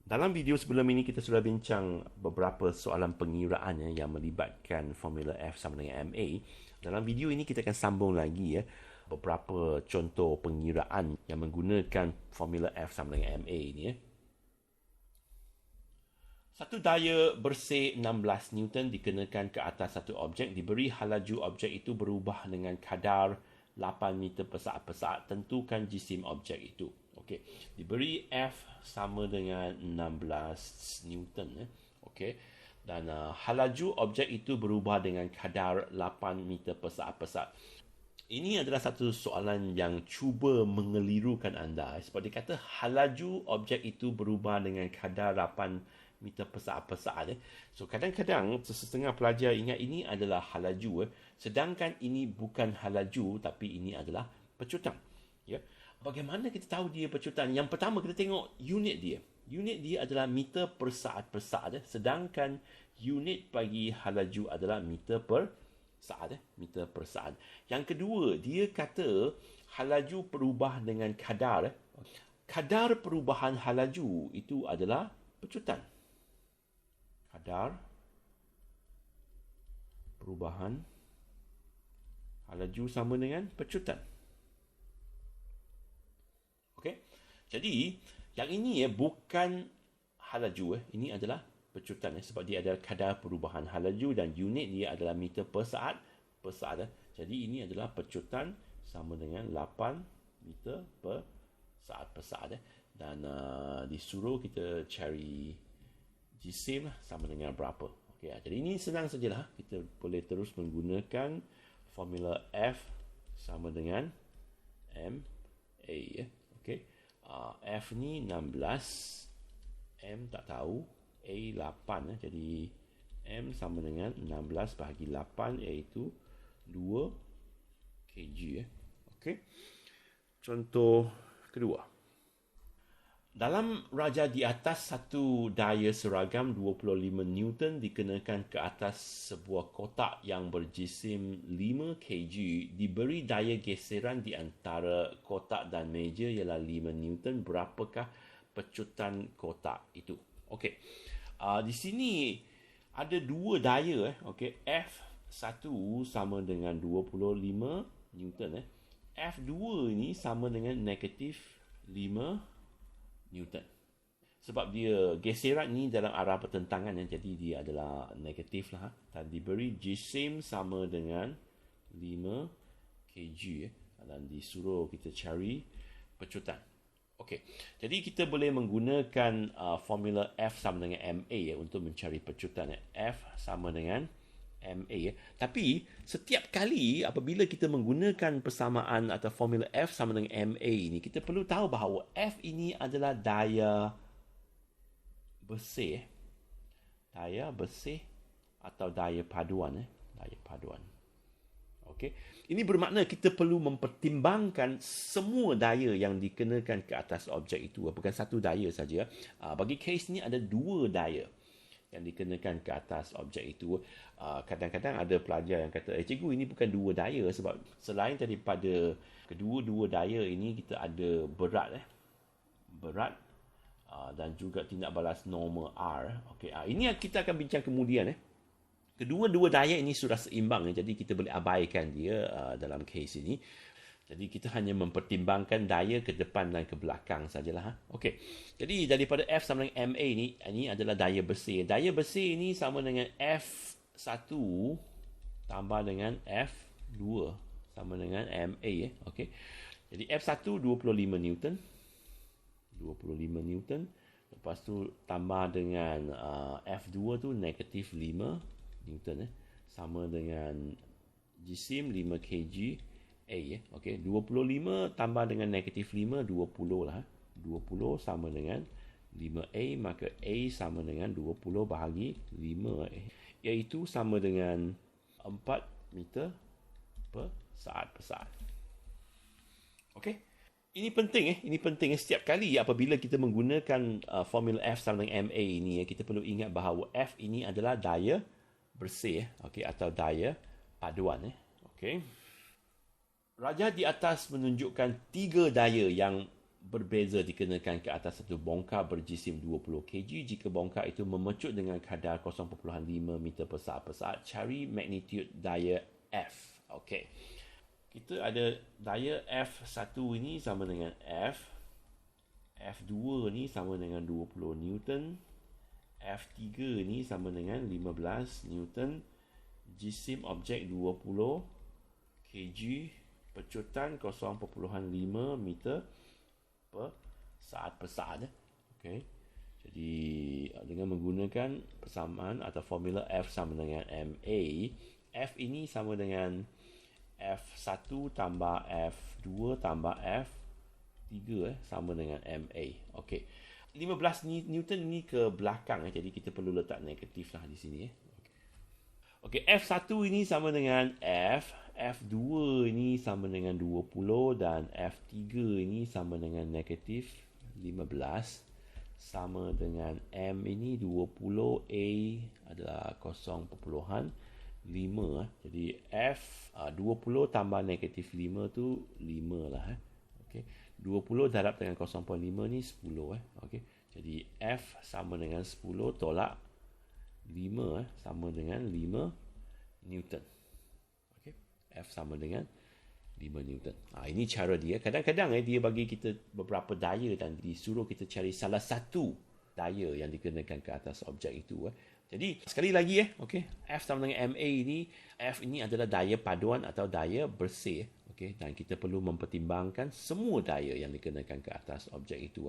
Dalam video sebelum ini kita sudah bincang beberapa soalan pengiraan yang melibatkan formula F sama dengan MA. Dalam video ini kita akan sambung lagi beberapa contoh pengiraan yang menggunakan formula F sama dengan MA ini. Satu daya bersih 16 Newton dikenakan ke atas satu objek, diberi halaju objek itu berubah dengan kadar 8 meter per saat. Tentukan jisim objek itu. Okey, diberi F sama dengan 16 Newton. Okey, dan halaju objek itu berubah dengan kadar 8 meter per saat. Ini adalah satu soalan yang cuba mengelirukan anda. Sebab dia kata halaju objek itu berubah dengan kadar 8 meter per saat. So kadang-kadang setengah pelajar ingat ini adalah halaju, sedangkan ini bukan halaju tapi ini adalah pecutan. Ya. Bagaimana kita tahu dia pecutan? Yang pertama kita tengok unit dia. Unit dia adalah meter per saat, sedangkan unit bagi halaju adalah meter per saat. Meter per saat. Yang kedua, dia kata halaju berubah dengan kadar. Kadar perubahan halaju itu adalah pecutan. Kadar perubahan halaju sama dengan pecutan. Okey. Jadi, yang ini bukan halaju, ini adalah pecutan sebab dia adalah kadar perubahan halaju dan unit dia adalah meter per saat. Jadi ini adalah pecutan sama dengan 8 meter per saat. Dan disuruh kita cari jisim sama dengan berapa. Okey, jadi ini senang sajalah. Kita boleh terus menggunakan formula F sama dengan MA. Okey. F ni 16, M tak tahu, A 8. Jadi M sama dengan 16 bahagi 8 iaitu 2 kg. Okey. Contoh kedua. Dalam raja di atas satu daya seragam 25 Newton dikenakan ke atas sebuah kotak yang berjisim 5 kg, diberi daya geseran di antara kotak dan meja ialah 5 Newton. Berapakah pecutan kotak itu? Okey. Di sini ada dua daya. Okey. F1 sama dengan 25 Newton. F2 ini sama dengan negatif 5 Newton. Sebab dia geseran ni dalam arah pertentangan, jadi dia adalah negatif lah. Dan diberi jisim sama dengan 5 kg dan disuruh kita cari pecutan. Okey. Jadi kita boleh menggunakan formula F sama dengan MA untuk mencari pecutan. F sama dengan MA. Tapi setiap kali apabila kita menggunakan persamaan atau formula F sama dengan MA ini, kita perlu tahu bahawa F ini adalah daya bersih. Daya bersih atau daya paduan. Daya paduan. Okey. Ini bermakna kita perlu mempertimbangkan semua daya yang dikenakan ke atas objek itu. Bukan satu daya saja. Bagi kes ni ada dua daya yang dikenakan ke atas objek itu. Kadang-kadang ada pelajar yang kata, cikgu ini bukan dua daya sebab selain daripada kedua-dua daya ini kita ada berat. Berat dan juga tindak balas normal R. Okey, ini yang kita akan bincang kemudian. Kedua-dua daya ini sudah seimbang, jadi kita boleh abaikan dia dalam kes ini. Jadi kita hanya mempertimbangkan daya ke depan dan ke belakang sajalah. Okey. Jadi daripada F sama dengan MA ini adalah daya bersih. Daya bersih ini sama dengan F1 tambah dengan F2 sama dengan MA. Okey. Jadi F1 25 Newton. 25 Newton. Lepas tu tambah dengan F2 tu negatif 5 Newton. Sama dengan jisim 5 kg. Okey, 25 tambah dengan negatif 5, 20 lah. 20 sama dengan 5A, maka A sama dengan 20 bahagi 5. Iaitu sama dengan 4 meter per saat. Okey. Ini penting Ini penting setiap kali apabila kita menggunakan formula F sama dengan MA ini, kita perlu ingat bahawa F ini adalah daya bersih, okey, atau daya paduan. Okey. Raja di atas menunjukkan tiga daya yang berbeza dikenakan ke atas satu bongkar berjisim 20 kg jika bongkar itu memecut dengan kadar 0.5 meter per saat. Cari magnitude daya F. Okey. Kita ada daya F1 ini sama dengan F. F2 ni sama dengan 20 Newton. F3 ni sama dengan 15 Newton. Jisim objek 20 kg. Pecutan 0.5 meter per saat. Okey. Jadi dengan menggunakan persamaan atau formula F sama dengan MA, F ini sama dengan F1 tambah F2 tambah F3 sama dengan MA. Okey. 15 Newton ni ke belakang, jadi kita perlu letak negatif lah di sini. Okey, F1 ini sama dengan F, F2 ini sama dengan 20 dan F3 ini sama dengan negatif 15 sama dengan M ini 20, A adalah 0.5. Jadi F 20 tambah negatif 5 tu 5 lah. Okey. 20 darab dengan 0.5 ni 10. Okey. Jadi F sama dengan 10 tolak 5 sama dengan 5 Newton. Okey. F sama dengan 5 Newton. Ini cara dia. Kadang-kadang dia bagi kita beberapa daya dan disuruh kita cari salah satu daya yang dikenakan ke atas objek itu. Jadi sekali lagi okey, F sama dengan MA ini, F ini adalah daya paduan atau daya bersih. Okey, dan kita perlu mempertimbangkan semua daya yang dikenakan ke atas objek itu.